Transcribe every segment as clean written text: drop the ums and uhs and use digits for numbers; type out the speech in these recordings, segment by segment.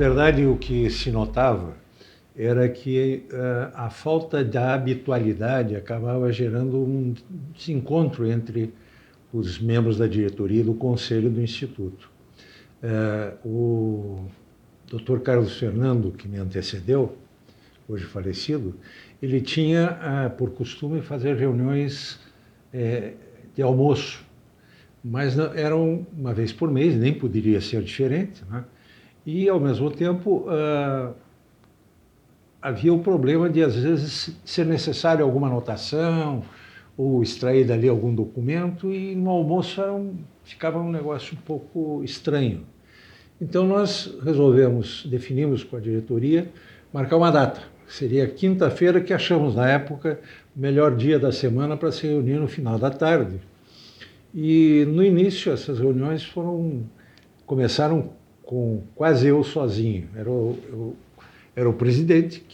verdade, o que se notava era que a falta da habitualidade acabava gerando um desencontro entre os membros da diretoria e do conselho do Instituto. O Dr. Carlos Fernando, que me antecedeu, hoje falecido, ele tinha por costume fazer reuniões de almoço, mas eram uma vez por mês, nem poderia ser diferente, né? E, ao mesmo tempo, havia o problema de, às vezes, ser necessário alguma anotação ou extrair dali algum documento, e no almoço ficava um negócio um pouco estranho. Então, nós definimos com a diretoria, marcar uma data. Seria quinta-feira, que achamos, na época, o melhor dia da semana para se reunir no final da tarde. E, no início, essas reuniões começaram com quase eu sozinho. Era o presidente,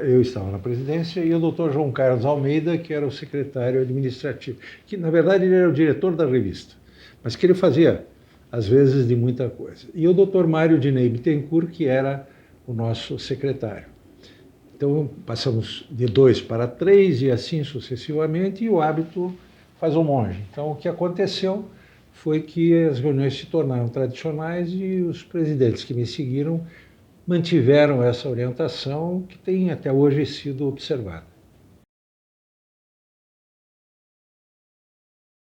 eu estava na presidência, e o doutor João Carlos Almeida, que era o secretário administrativo, que, na verdade, ele era o diretor da revista, mas que ele fazia, às vezes, de muita coisa. E o doutor Mário Dinei Bittencourt, que era o nosso secretário. Então, passamos de 2 para 3 e assim sucessivamente, e o hábito faz o monge. Então, o que aconteceu foi que as reuniões se tornaram tradicionais e os presidentes que me seguiram mantiveram essa orientação, que tem até hoje sido observada.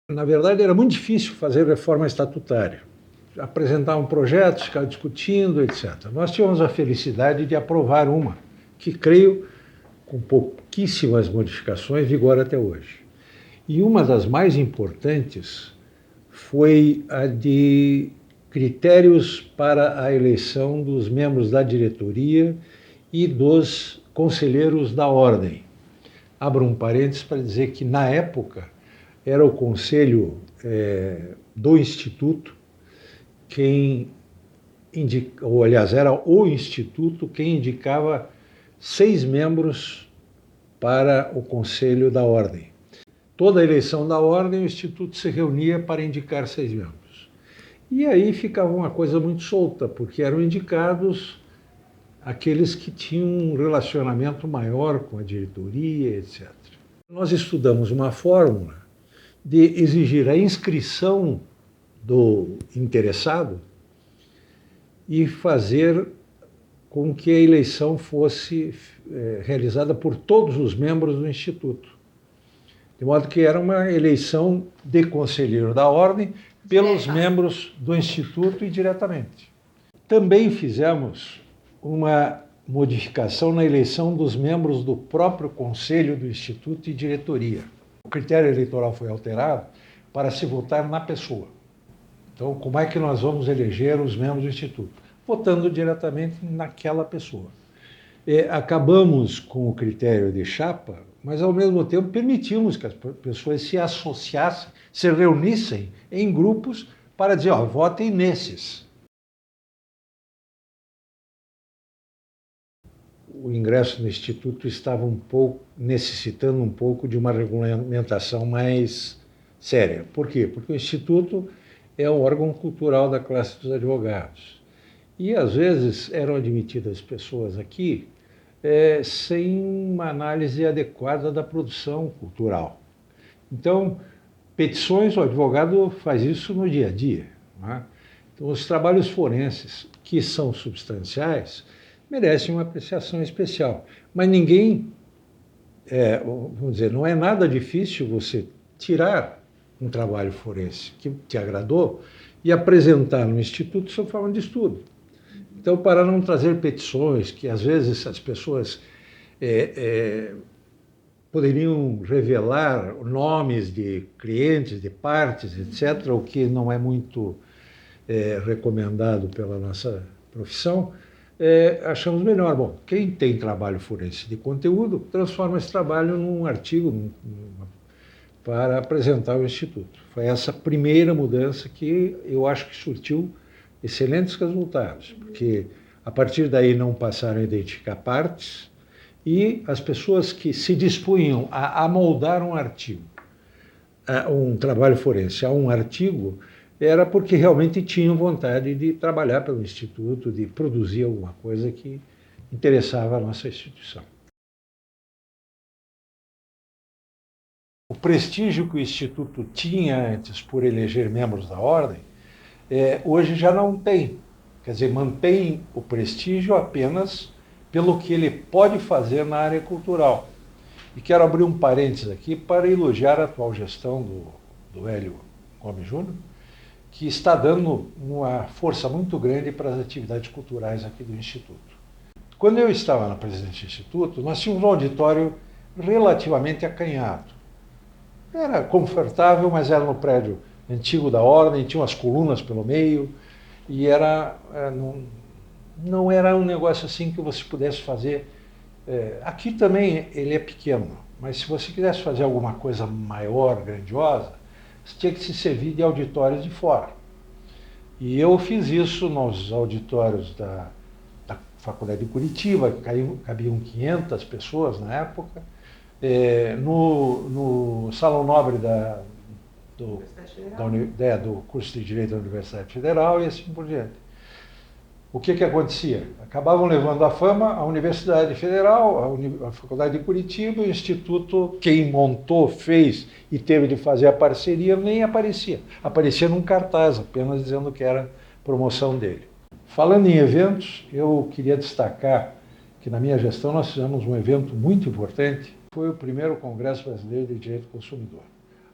Na verdade, era muito difícil fazer reforma estatutária. Apresentar um projeto, ficar discutindo, etc. Nós tivemos a felicidade de aprovar uma, que creio, com pouquíssimas modificações, vigora até hoje. E uma das mais importantes foi a de critérios para a eleição dos membros da diretoria e dos conselheiros da ordem. Abro um parênteses para dizer que, na época, era o conselho do Instituto quem indicava, ou aliás, era o Instituto quem indicava 6 membros para o conselho da ordem. Toda a eleição da ordem, o Instituto se reunia para indicar 6 membros. E aí ficava uma coisa muito solta, porque eram indicados aqueles que tinham um relacionamento maior com a diretoria, etc. Nós estudamos uma fórmula de exigir a inscrição do interessado e fazer com que a eleição fosse realizada por todos os membros do Instituto. De modo que era uma eleição de conselheiro da ordem pelos membros do Instituto e diretamente. Também fizemos uma modificação na eleição dos membros do próprio Conselho do Instituto e diretoria. O critério eleitoral foi alterado para se votar na pessoa. Então, como é que nós vamos eleger os membros do Instituto? Votando diretamente naquela pessoa. Acabamos com o critério de chapa, mas, ao mesmo tempo, permitimos que as pessoas se associassem, se reunissem em grupos para dizer, votem nesses. O ingresso no Instituto estava necessitando um pouco de uma regulamentação mais séria. Por quê? Porque o Instituto é um órgão cultural da classe dos advogados. E, às vezes, eram admitidas pessoas aqui sem uma análise adequada da produção cultural. Então, petições, o advogado faz isso no dia a dia, não é? Então, os trabalhos forenses, que são substanciais, merecem uma apreciação especial. Mas ninguém, vamos dizer, não é nada difícil você tirar um trabalho forense que te agradou e apresentar no Instituto sob forma de estudo. Então, para não trazer petições, que às vezes as pessoas poderiam revelar nomes de clientes, de partes, etc., o que não é muito recomendado pela nossa profissão, achamos melhor. Bom, quem tem trabalho forense de conteúdo, transforma esse trabalho num artigo para apresentar ao Instituto. Foi essa primeira mudança que eu acho que surtiu excelentes resultados, porque a partir daí não passaram a identificar partes e as pessoas que se dispunham a amoldar um artigo, um trabalho forense a um artigo, era porque realmente tinham vontade de trabalhar pelo Instituto, de produzir alguma coisa que interessava a nossa instituição. O prestígio que o Instituto tinha antes por eleger membros da ordem, hoje já não tem. Quer dizer, mantém o prestígio apenas pelo que ele pode fazer na área cultural. E quero abrir um parênteses aqui para elogiar a atual gestão do Hélio Gomes Júnior, que está dando uma força muito grande para as atividades culturais aqui do Instituto. Quando eu estava na presidência do Instituto, nós tínhamos um auditório relativamente acanhado. Era confortável, mas era no prédio antigo da ordem, tinha umas colunas pelo meio, e não era um negócio assim que você pudesse fazer. Aqui também ele é pequeno, mas se você quisesse fazer alguma coisa maior, grandiosa, você tinha que se servir de auditórios de fora. E eu fiz isso nos auditórios da Faculdade de Curitiba, cabiam 500 pessoas na época, no Salão Nobre do curso de Direito da Universidade Federal e assim por diante. O que acontecia? Acabavam levando a fama a Universidade Federal, a Faculdade de Curitiba, o Instituto, quem montou, fez e teve de fazer a parceria, nem aparecia. Aparecia num cartaz, apenas dizendo que era promoção dele. Falando em eventos, eu queria destacar que na minha gestão nós fizemos um evento muito importante, foi o primeiro Congresso Brasileiro de Direito do Consumidor.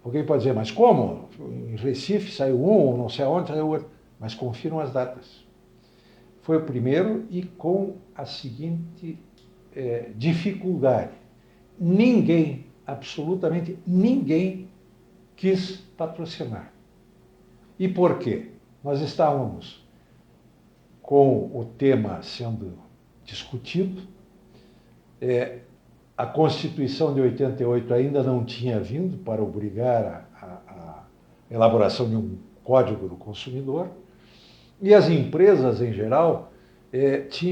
Alguém pode dizer, mas como? Em Recife saiu um, ou não sei aonde saiu outro. Mas confiram as datas. Foi o primeiro e com a seguinte dificuldade. Ninguém, absolutamente ninguém, quis patrocinar. E por quê? Nós estávamos com o tema sendo discutido, a Constituição de 88 ainda não tinha vindo para obrigar a elaboração de um Código do Consumidor, e as empresas, em geral,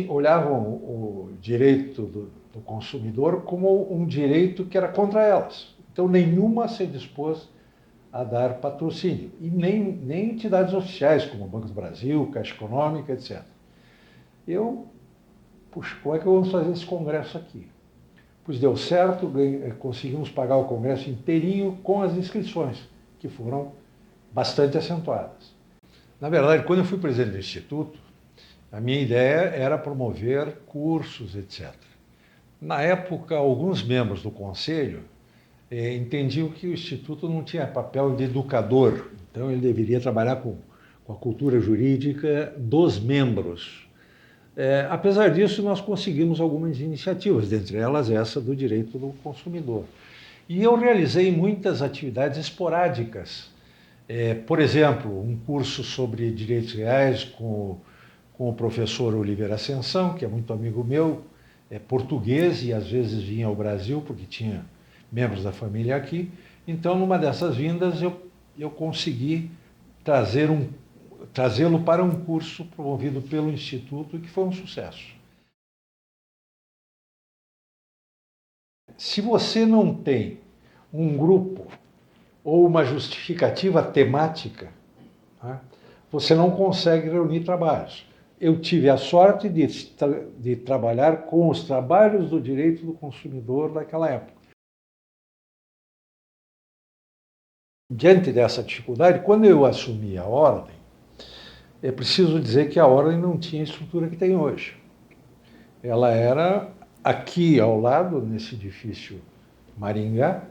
olhavam o direito do consumidor como um direito que era contra elas. Então, nenhuma se dispôs a dar patrocínio, e nem entidades oficiais, como o Banco do Brasil, Caixa Econômica, etc. Puxa, como é que vamos fazer esse congresso aqui? Pois deu certo, conseguimos pagar o congresso inteirinho com as inscrições, que foram bastante acentuadas. Na verdade, quando eu fui presidente do Instituto, a minha ideia era promover cursos, etc. Na época, alguns membros do conselho entendiam que o Instituto não tinha papel de educador, então ele deveria trabalhar com a cultura jurídica dos membros. Apesar disso, nós conseguimos algumas iniciativas, dentre elas essa do direito do consumidor. E eu realizei muitas atividades esporádicas. Por exemplo, um curso sobre direitos reais com o professor Oliveira Ascensão, que é muito amigo meu, é português e às vezes vinha ao Brasil, porque tinha membros da família aqui. Então, numa dessas vindas, eu consegui trazê-lo para um curso promovido pelo Instituto, que foi um sucesso. Se você não tem um grupo ou uma justificativa temática, você não consegue reunir trabalhos. Eu tive a sorte de trabalhar com os trabalhos do direito do consumidor daquela época. Diante dessa dificuldade, quando eu assumi a ordem, é preciso dizer que a ordem não tinha a estrutura que tem hoje. Ela era aqui ao lado, nesse edifício Maringá,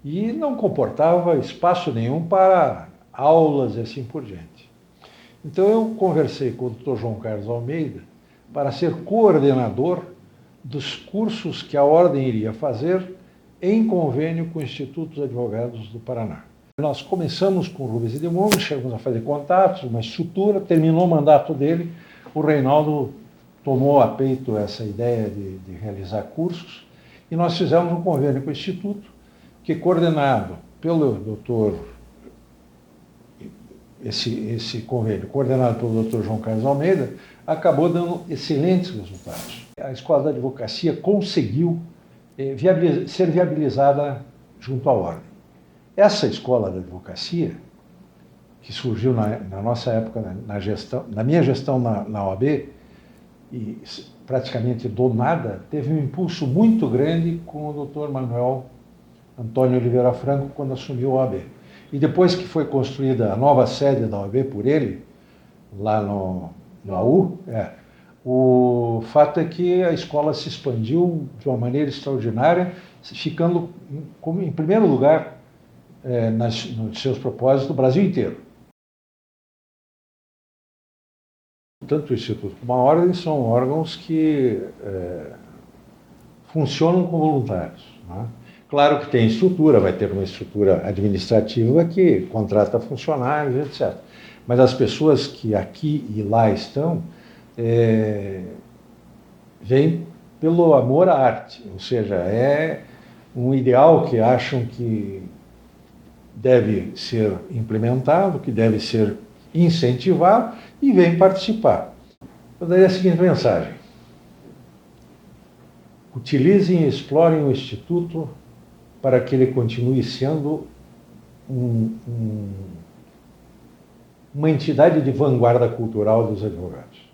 e não comportava espaço nenhum para aulas e assim por diante. Então eu conversei com o Dr. João Carlos Almeida para ser coordenador dos cursos que a ordem iria fazer em convênio com o Instituto dos Advogados do Paraná. Nós começamos com o Rubens Edmundo, chegamos a fazer contatos, uma estrutura, terminou o mandato dele, o Reinaldo tomou a peito essa ideia de realizar cursos, e nós fizemos um convênio com o Instituto, que coordenado pelo doutor, esse convênio coordenado pelo Dr. João Carlos Almeida, acabou dando excelentes resultados. A Escola da Advocacia conseguiu ser viabilizada junto à ordem. Essa Escola da Advocacia que surgiu na nossa época, na minha gestão na OAB, e praticamente do nada, teve um impulso muito grande com o Dr. Manuel Antônio Oliveira Franco, quando assumiu a OAB. E depois que foi construída a nova sede da OAB por ele, lá no AU, o fato é que a escola se expandiu de uma maneira extraordinária, ficando em primeiro lugar nos seus propósitos do Brasil inteiro. Tanto o Instituto como a Ordem são órgãos que funcionam com voluntários. Né? Claro que tem estrutura, vai ter uma estrutura administrativa que contrata funcionários, etc. Mas as pessoas que aqui e lá estão vêm pelo amor à arte, ou seja, é um ideal que acham que deve ser implementado, que deve ser incentivado e vêm participar. Eu daria a seguinte mensagem: utilizem e explorem o Instituto para que ele continue sendo uma entidade de vanguarda cultural dos advogados.